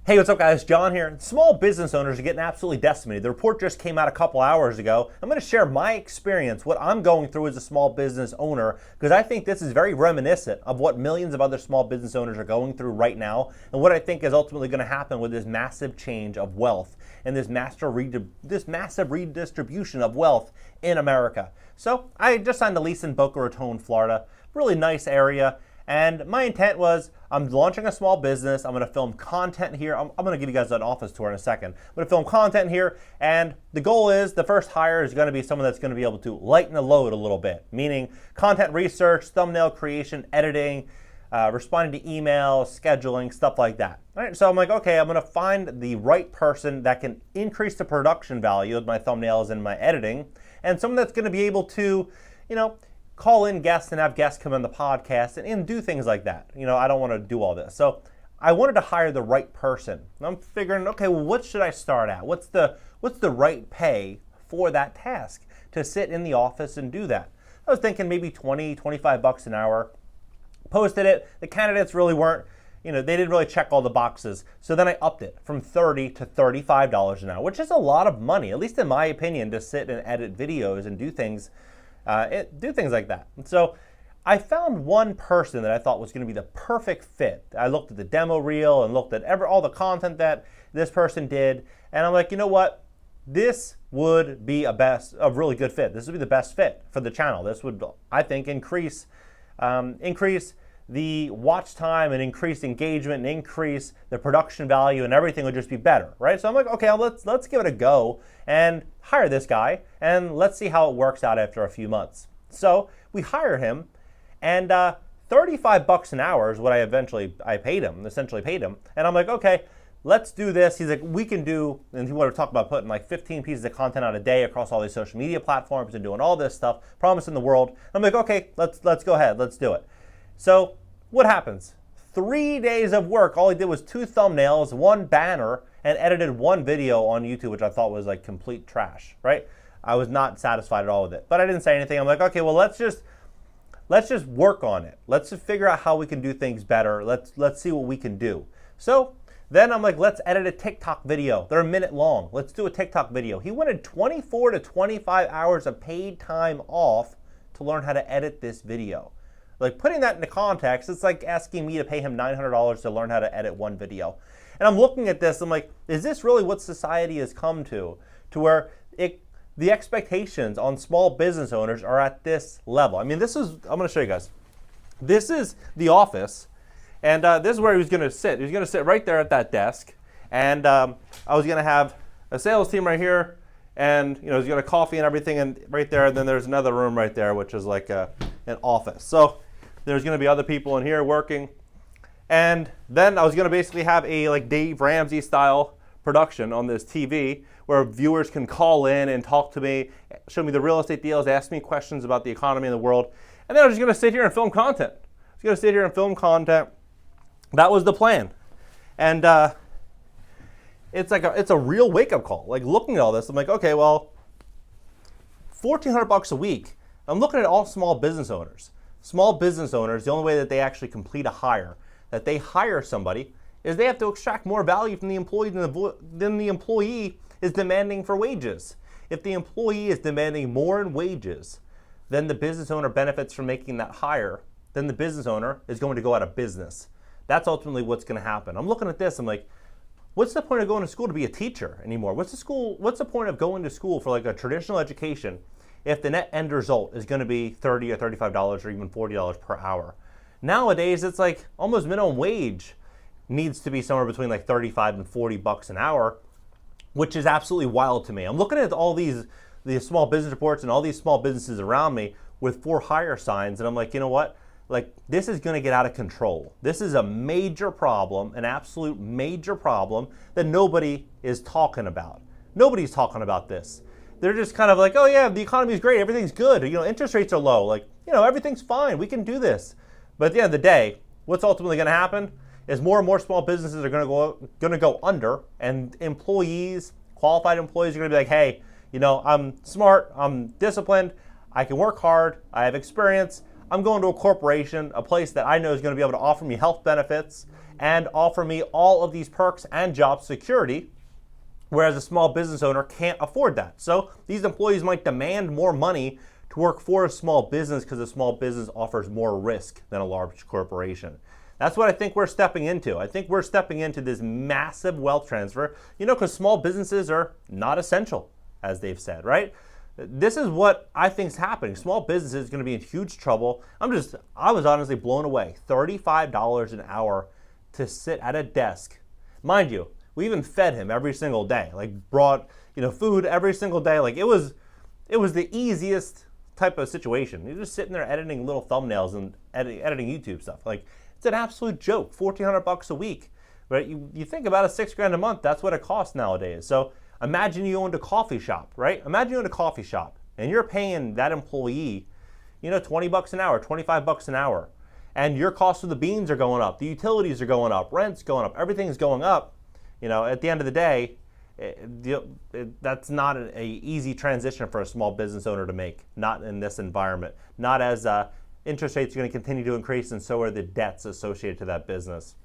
Hey, what's up guys? John here. Small business owners are getting absolutely decimated. The report just came out a couple hours ago. I'm going to share my experience, what I'm going through as a small business owner, because I think this is very reminiscent of what millions of other small business owners are going through right now, and what I think is ultimately going to happen with this massive change of wealth and this massive redistribution of wealth in America. So I just signed a lease in Boca Raton, Florida. Really nice area. And my intent was, I'm launching a small business. I'm going to film content here. I'm going to give you guys an office tour in a second. I'm going to film content here. And the goal is the first hire is going to be someone that's going to be able to lighten the load a little bit, meaning content research, thumbnail creation, editing, responding to emails, scheduling, stuff like that. All right, so I'm like, okay, I'm going to find the right person that can increase the production value of my thumbnails and my editing, and someone that's going to be able to, call in guests and have guests come on the podcast and do things like that. I don't want to do all this. So I wanted to hire the right person. I'm figuring, okay, well, what should I start at? What's the right pay for that task to sit in the office and do that? I was thinking maybe 20, 25 bucks an hour. Posted it. The candidates really weren't, they didn't really check all the boxes. So then I upped it from $30 to $35 an hour, which is a lot of money, at least in my opinion, to sit and edit videos and do things like that. And so I found one person that I thought was going to be the perfect fit. I looked at the demo reel and looked at all the content that this person did, and I'm like, you know what? This would be a really good fit. This would be the best fit for the channel. This would, I think, increase the watch time and increase engagement and increase the production value, and everything would just be better, right? So I'm like, okay, let's give it a go and hire this guy, and let's see how it works out after a few months. So we hire him, and 35 bucks an hour is what I essentially paid him, and I'm like, okay, let's do this. He's like, we can do, and he wanted to talk about putting like 15 pieces of content out a day across all these social media platforms and doing all this stuff, promising the world. I'm like, okay, let's go ahead, let's do it. So what happens? 3 days of work. All he did was 2 thumbnails, 1 banner, and edited 1 video on YouTube, which I thought was like complete trash, right? I was not satisfied at all with it, but I didn't say anything. I'm like, okay, well, let's just work on it. Let's just figure out how we can do things better. Let's see what we can do. So then I'm like, let's edit a TikTok video. They're a minute long. Let's do a TikTok video. He wanted 24 to 25 hours of paid time off to learn how to edit this video. Like, putting that into context, it's like asking me to pay him $900 to learn how to edit 1 video. And I'm looking at this, I'm like, is this really what society has come to where the expectations on small business owners are at this level? I mean, I'm going to show you guys. This is the office, and this is where he was going to sit. He was going to sit right there at that desk, and I was going to have a sales team right here, and he's going to coffee and everything, and right there, and then there's another room right there, which is like an office. So there's going to be other people in here working. And then I was going to basically have a like Dave Ramsey style production on this TV where viewers can call in and talk to me, show me the real estate deals, ask me questions about the economy and the world. And then I was just going to sit here and film content. That was the plan. And it's a real wake-up call. Like, looking at all this, I'm like, okay, well, $1,400 a week. I'm looking at all small business owners. Small business owners, the only way that they actually complete a hire, that they hire somebody, is they have to extract more value from the employee than the employee is demanding for wages. If the employee is demanding more in wages than the business owner benefits from making that hire, then the business owner is going to go out of business. That's ultimately what's going to happen. I'm looking at this, I'm like, what's the point of going to school to be a teacher anymore? What's the point of going to school for like a traditional education if the net end result is going to be $30 or $35 or even $40 per hour? Nowadays, it's like almost minimum wage needs to be somewhere between like 35 and 40 bucks an hour, which is absolutely wild to me. I'm looking at all these small business reports and all these small businesses around me with for hire signs, and I'm like, you know what? Like, this is going to get out of control. This is a major problem, an absolute major problem that nobody is talking about. Nobody's talking about this. They're just kind of like, oh yeah, the economy's great, everything's good, interest rates are low, like, everything's fine, we can do this. But at the end of the day, what's ultimately going to happen is more and more small businesses are going to go under, and employees, qualified employees, are going to be like, hey, I'm smart, I'm disciplined, I can work hard, I have experience, I'm going to a corporation, a place that I know is going to be able to offer me health benefits and offer me all of these perks and job security, whereas a small business owner can't afford that. So these employees might demand more money to work for a small business because a small business offers more risk than a large corporation. That's what I think we're stepping into. I think we're stepping into this massive wealth transfer, because small businesses are not essential, as they've said, right? This is what I think is happening. Small businesses are going to be in huge trouble. I was honestly blown away. $35 an hour to sit at a desk. Mind you, we even fed him every single day, brought, food every single day. It was the easiest type of situation. You're just sitting there editing little thumbnails and editing YouTube stuff. It's an absolute joke. $1,400 a week. But you think about it, $6,000 a month, that's what it costs nowadays. So imagine you owned a coffee shop, right? Imagine you owned a coffee shop and you're paying that employee, $20 an hour, $25 an hour. And your cost of the beans are going up, the utilities are going up, rent's going up, everything's going up. At the end of the day, that's not an easy transition for a small business owner to make, not in this environment, not as interest rates are going to continue to increase and so are the debts associated to that business.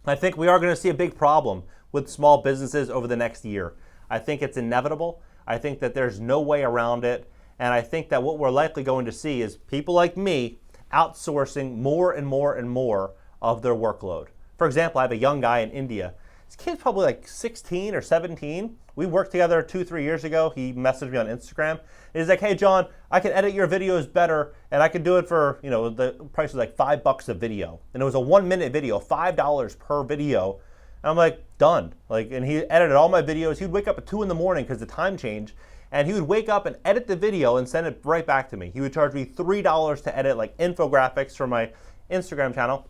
I think we are going to see a big problem with small businesses over the next year. I think it's inevitable. I think that there's no way around it. And I think that what we're likely going to see is people like me outsourcing more and more and more of their workload. For example, I have a young guy in India. This kid's probably 16 or 17. We worked together 2-3 years ago. He messaged me on Instagram. And he's like, hey, John, I can edit your videos better, and I can do it for, the price was $5 a video. And it was a 1-minute video, $5 per video. And I'm like, done. And he edited all my videos. He'd wake up at 2 in the morning because the time changed. And he would wake up and edit the video and send it right back to me. He would charge me $3 to edit infographics for my Instagram channel.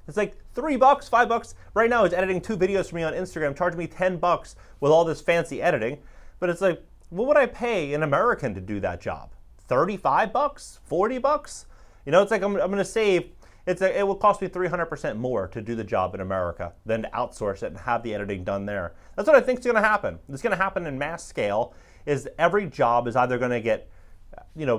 It's $3, $5. Right now he's editing 2 videos for me on Instagram, charging me $10 with all this fancy editing. But it's what would I pay an American to do that job? $35? $40? I'm going to save. It will cost me 300% more to do the job in America than to outsource it and have the editing done there. That's what I think is going to happen. It's going to happen in mass scale. Is every job is either going to get,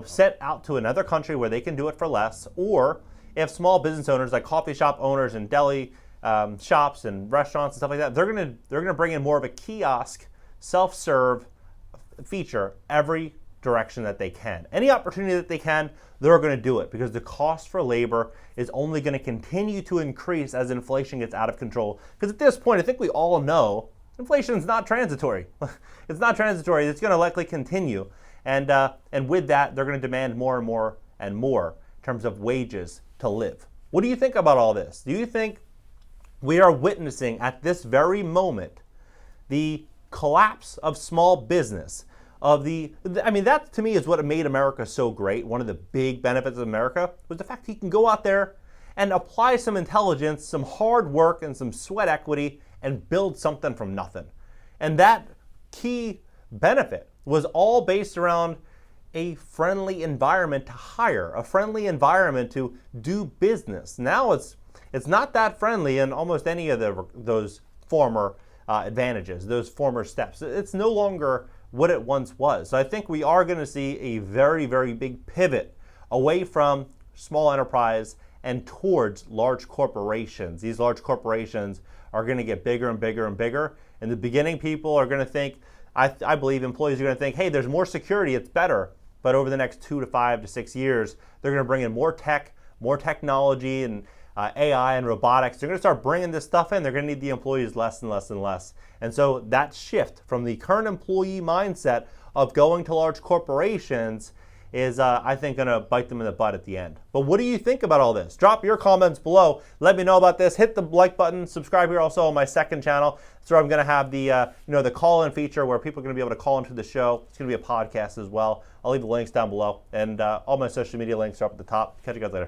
sent out to another country where they can do it for less, or if small business owners like coffee shop owners and deli shops and restaurants and stuff like that, they're gonna bring in more of a kiosk, self-serve feature every direction that they can. Any opportunity that they can, they're going to do it because the cost for labor is only going to continue to increase as inflation gets out of control. Because at this point, I think we all know inflation is not transitory. It's not transitory. It's going to likely continue, and with that, they're going to demand more and more and more in terms of wages to live. What do you think about all this? Do you think we are witnessing at this very moment the collapse of small business? That to me is what made America so great. One of the big benefits of America was the fact that you can go out there and apply some intelligence, some hard work, and some sweat equity and build something from nothing. And that key benefit was all based around a friendly environment to hire, a friendly environment to do business. Now it's not that friendly in almost any of those former advantages, those former steps. It's no longer what it once was. So I think we are going to see a very, very big pivot away from small enterprise and towards large corporations. These large corporations are going to get bigger and bigger and bigger. In the beginning, people are going to think, I believe employees are going to think, hey, there's more security, it's better. But over the next 2 to 5 to 6 years, they're going to bring in more tech, more technology, and AI and robotics. They're going to start bringing this stuff in. They're going to need the employees less and less and less. And so that shift from the current employee mindset of going to large corporations is, I think, going to bite them in the butt at the end. But what do you think about all this? Drop your comments below. Let me know about this. Hit the like button. Subscribe here also on my second channel. So I'm going to have the call-in feature where people are going to be able to call into the show. It's going to be a podcast as well. I'll leave the links down below. And all my social media links are up at the top. Catch you guys later.